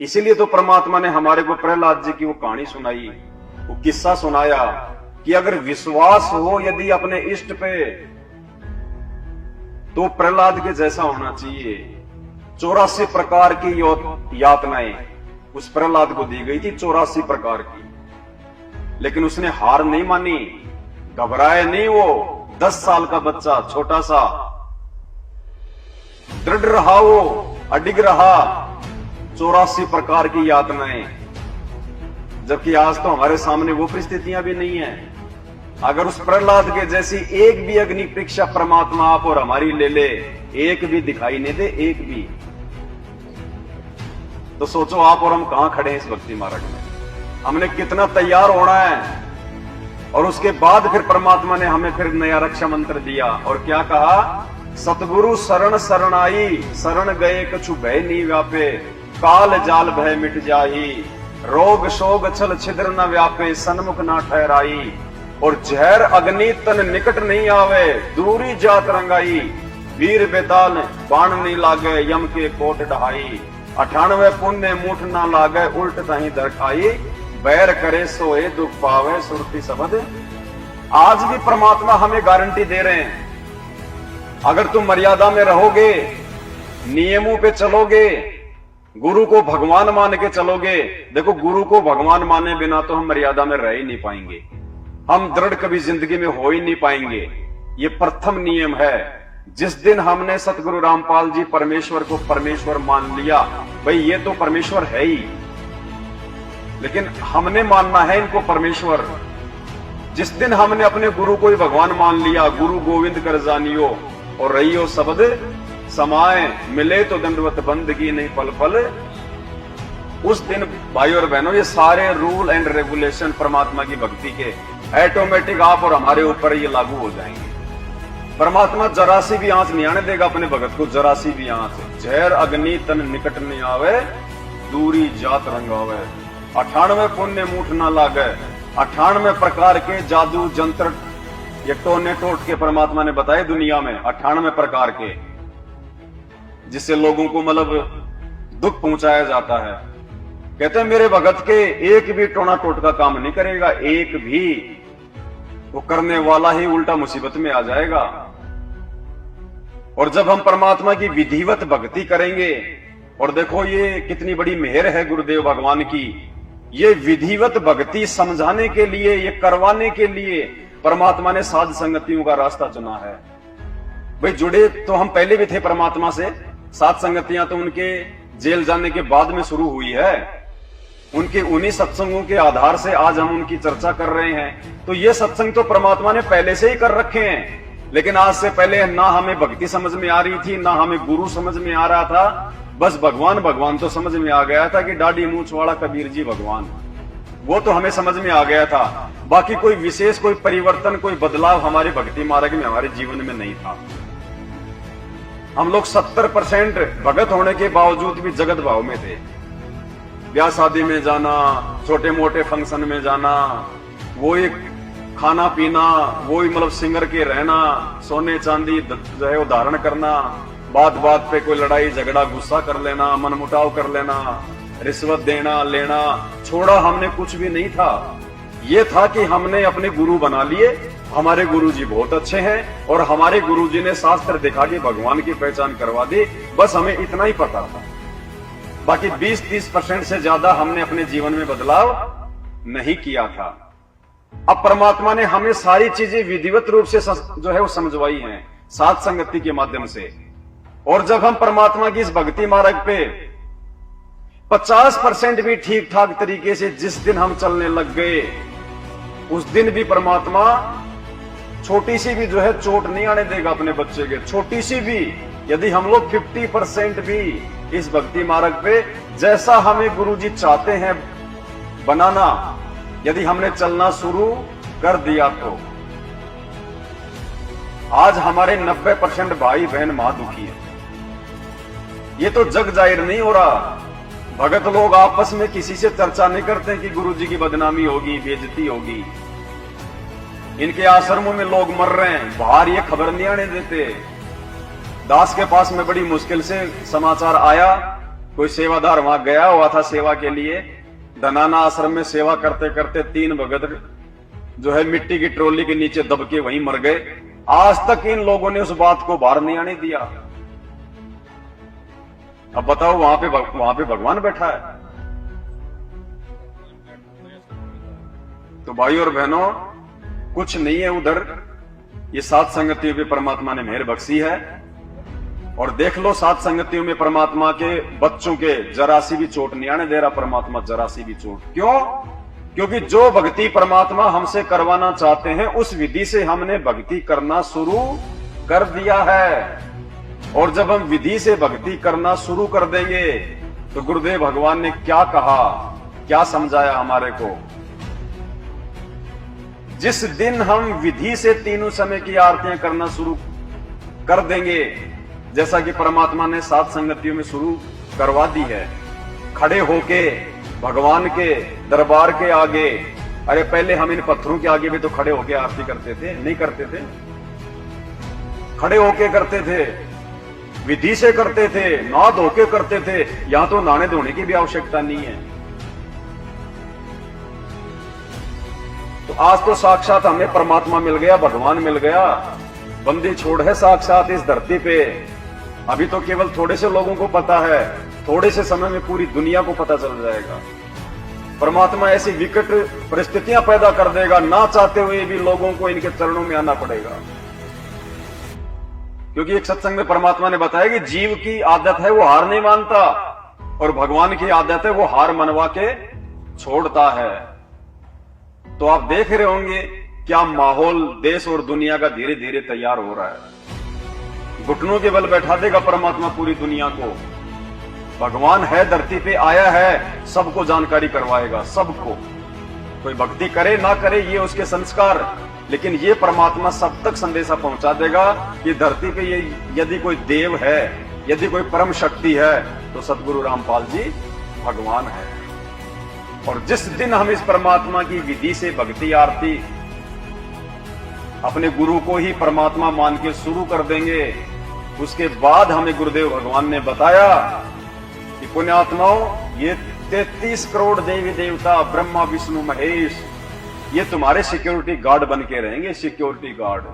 इसीलिए तो परमात्मा ने हमारे को प्रहलाद जी की वो कहानी सुनाई, वो किस्सा सुनाया कि अगर विश्वास हो यदि अपने इष्ट पे तो प्रहलाद के जैसा होना चाहिए। 84 प्रकार की यातनाएं उस प्रहलाद को दी गई थी, 84 प्रकार की, लेकिन उसने हार नहीं मानी, घबराए नहीं। वो 10 साल का बच्चा छोटा सा दृढ़ रहा, वो अडिग रहा। 84 प्रकार की यातनाएं, जबकि आज तो हमारे सामने वो परिस्थितियां भी नहीं है। अगर उस प्रहलाद के जैसी एक भी अग्नि परीक्षा परमात्मा आप और हमारी ले ले, एक भी दिखाई नहीं दे, एक भी, तो सोचो आप और हम कहां खड़े हैं इस भक्ति मार्ग में। हमने कितना तैयार होना है। और उसके बाद फिर परमात्मा ने हमें फिर नया रक्षा मंत्र दिया और क्या कहा, सतगुरु शरण शरणाई, शरण गए कछु भय नहीं व्यापे, काल जाल भय मिट जाही, रोग शोग छल छिद्र न व्यापे, सन्मुख न ठहराई, और जहर अग्नि तन निकट नहीं आवे, दूरी जात रंगाई, वीर बेताल बाण नहीं लागे, यम के कोट ढहाई, 98 पुण्य मुठ ना लागे, उल्ट तही दर खाई, बैर करे सोए दुख पावे, सुरती शब्द। आज भी परमात्मा हमें गारंटी दे रहे हैं, अगर तुम मर्यादा में रहोगे, नियमों पे चलोगे, गुरु को भगवान मान के चलोगे। देखो, गुरु को भगवान माने बिना तो हम मर्यादा में रह ही नहीं पाएंगे, हम दृढ़ कभी जिंदगी में हो ही नहीं पाएंगे। ये प्रथम नियम है। जिस दिन हमने सतगुरु रामपाल जी परमेश्वर को परमेश्वर मान लिया, भाई ये तो परमेश्वर है ही, लेकिन हमने मानना है इनको परमेश्वर। जिस दिन हमने अपने गुरु को ही भगवान मान लिया, गुरु गोविंद कर जानियो और रहियो शब्द समाए, मिले तो दंडवत बंदगी नहीं पल पल, उस दिन भाई और बहनों ये सारे रूल एंड रेगुलेशन परमात्मा की भक्ति के ऑटोमेटिक आप और हमारे ऊपर ये लागू हो जाएंगे। परमात्मा जरा सी भी आंच नहीं आने देगा अपने भगत को, जरा सी भी आंच। जहर अग्नि तन निकट नहीं आवे, दूरी जात रंगावे, 98 पुण्य मूठ ना लागे, 98 प्रकार के जादू जंत्र ये टोने टोट के परमात्मा ने बताए दुनिया में, 98 प्रकार के, जिससे लोगों को मतलब दुख पहुंचाया जाता है। कहते हैं मेरे भगत के एक भी टोना टोट का काम नहीं करेगा, एक भी, वो करने वाला ही उल्टा मुसीबत में आ जाएगा। और जब हम परमात्मा की विधिवत भक्ति करेंगे, और देखो ये कितनी बड़ी मेहर है गुरुदेव भगवान की, ये विधिवत भक्ति समझाने के लिए, ये करवाने के लिए परमात्मा ने साध संगतियों का रास्ता चुना है। भाई जुड़े तो हम पहले भी थे परमात्मा से, साध संगतियां तो उनके जेल जाने के बाद में शुरू हुई है। उनके उन्हीं सत्संगों के आधार से आज हम उनकी चर्चा कर रहे हैं। तो ये सत्संग तो परमात्मा ने पहले से ही कर रखे हैं, लेकिन आज से पहले ना हमें भक्ति समझ में आ रही थी, ना हमें गुरु समझ में आ रहा था, बस भगवान भगवान तो समझ में आ गया था कि दाढ़ी मूंछ वाला कबीर जी भगवान, वो तो हमें समझ में आ गया था। बाकी कोई विशेष, कोई परिवर्तन, कोई बदलाव हमारे भक्ति मार्ग में, हमारे जीवन में नहीं था। हम लोग 70% भगत होने के बावजूद भी जगत भाव में थे। ब्याह शादी में जाना, छोटे मोटे फंक्शन में जाना, वो एक खाना पीना, वो ही मतलब सिंगर के रहना, सोने चांदी जो है वो धारण करना, बात बात पे कोई लड़ाई झगड़ा गुस्सा कर लेना, मनमुटाव कर लेना, रिश्वत देना लेना, छोड़ा हमने कुछ भी नहीं था। ये था कि हमने अपने गुरु बना लिए, हमारे गुरुजी बहुत अच्छे हैं और हमारे गुरुजी ने शास्त्र दिखा के भगवान की पहचान करवा दी, बस हमें इतना ही पता था। बाकी 20-30% से ज्यादा हमने अपने जीवन में बदलाव नहीं किया था। अब परमात्मा ने हमें सारी चीजें विधिवत रूप से जो है वो समझवाई हैं साध संगति के माध्यम से। और जब हम परमात्मा की इस भक्ति मार्ग पे 50% भी ठीक ठाक तरीके से जिस दिन हम चलने लग गए, उस दिन भी परमात्मा छोटी सी भी जो है चोट नहीं आने देगा अपने बच्चे के, छोटी सी भी। यदि हम लोग 50% भी इस भक्ति मार्ग पे जैसा हमें गुरुजी चाहते हैं बनाना, यदि हमने चलना शुरू कर दिया, तो आज हमारे 90% भाई बहन मां दुखी है। ये तो जग जाहिर नहीं हो रहा। भगत लोग आपस में किसी से चर्चा नहीं करते कि गुरुजी की बदनामी होगी, बेइज्जती होगी। इनके आश्रमों में लोग मर रहे हैं, बाहर ये खबर नहीं आने देते। दास के पास में बड़ी मुश्किल से समाचार आया कोई सेवादार वहां गया हुआ था सेवा के लिए, धनाना आश्रम में सेवा करते करते 3 भगत जो है मिट्टी की ट्रॉली के नीचे दब के वहीं मर गए। आज तक इन लोगों ने उस बात को बाहर नहीं आने दिया। अब बताओ वहां पे भगवान बैठा है। तो भाई और बहनों, कुछ नहीं है उधर, ये सात संगतियों पे परमात्मा ने मेहर बख्शी है। और देख लो, सात संगतियों में परमात्मा के बच्चों के जरा सी भी चोट नहीं आने दे रहा परमात्मा, जरा सी भी चोट। क्यों? क्योंकि जो भक्ति परमात्मा हमसे करवाना चाहते हैं उस विधि से हमने भक्ति करना शुरू कर दिया है। और जब हम विधि से भक्ति करना शुरू कर देंगे तो गुरुदेव भगवान ने क्या कहा, क्या समझाया हमारे को। जिस दिन हम विधि से तीनों समय की आरतियां करना शुरू कर देंगे, जैसा कि परमात्मा ने सात संगतियों में शुरू करवा दी है, खड़े होके भगवान के दरबार के आगे। अरे पहले हम इन पत्थरों के आगे भी तो खड़े होके आरती करते थे, नहीं करते थे? खड़े होके करते थे, विधि से करते थे, नहा धो के करते थे। यहां तो नहाने धोने की भी आवश्यकता नहीं है। तो आज तो साक्षात हमें परमात्मा मिल गया, भगवान मिल गया। बंदी छोड़ है साक्षात इस धरती पे। अभी तो केवल थोड़े से लोगों को पता है, थोड़े से समय में पूरी दुनिया को पता चल जाएगा। परमात्मा ऐसी विकट परिस्थितियां पैदा कर देगा, ना चाहते हुए भी लोगों को इनके चरणों में आना पड़ेगा। क्योंकि एक सत्संग में परमात्मा ने बताया कि जीव की आदत है वो हार नहीं मानता, और भगवान की आदत है वो हार मनवा के छोड़ता है। तो आप देख रहे होंगे क्या माहौल देश और दुनिया का धीरे धीरे तैयार हो रहा है। घुटनों के बल बैठा देगा परमात्मा पूरी दुनिया को। भगवान है, धरती पे आया है, सबको जानकारी करवाएगा, सबको। कोई भक्ति करे ना करे ये उसके संस्कार, लेकिन ये परमात्मा सब तक संदेशा पहुंचा देगा कि धरती पे ये यदि कोई देव है, यदि कोई परम शक्ति है तो सतगुरु रामपाल जी भगवान है। और जिस दिन हम इस परमात्मा की विधि से भक्ति आरती अपने गुरु को ही परमात्मा मान के शुरू कर देंगे, उसके बाद हमें गुरुदेव भगवान ने बताया कि पुण्यात्माओं, ये 33 करोड़ देवी देवता, ब्रह्मा विष्णु महेश, ये तुम्हारे सिक्योरिटी गार्ड बन के रहेंगे, सिक्योरिटी गार्ड।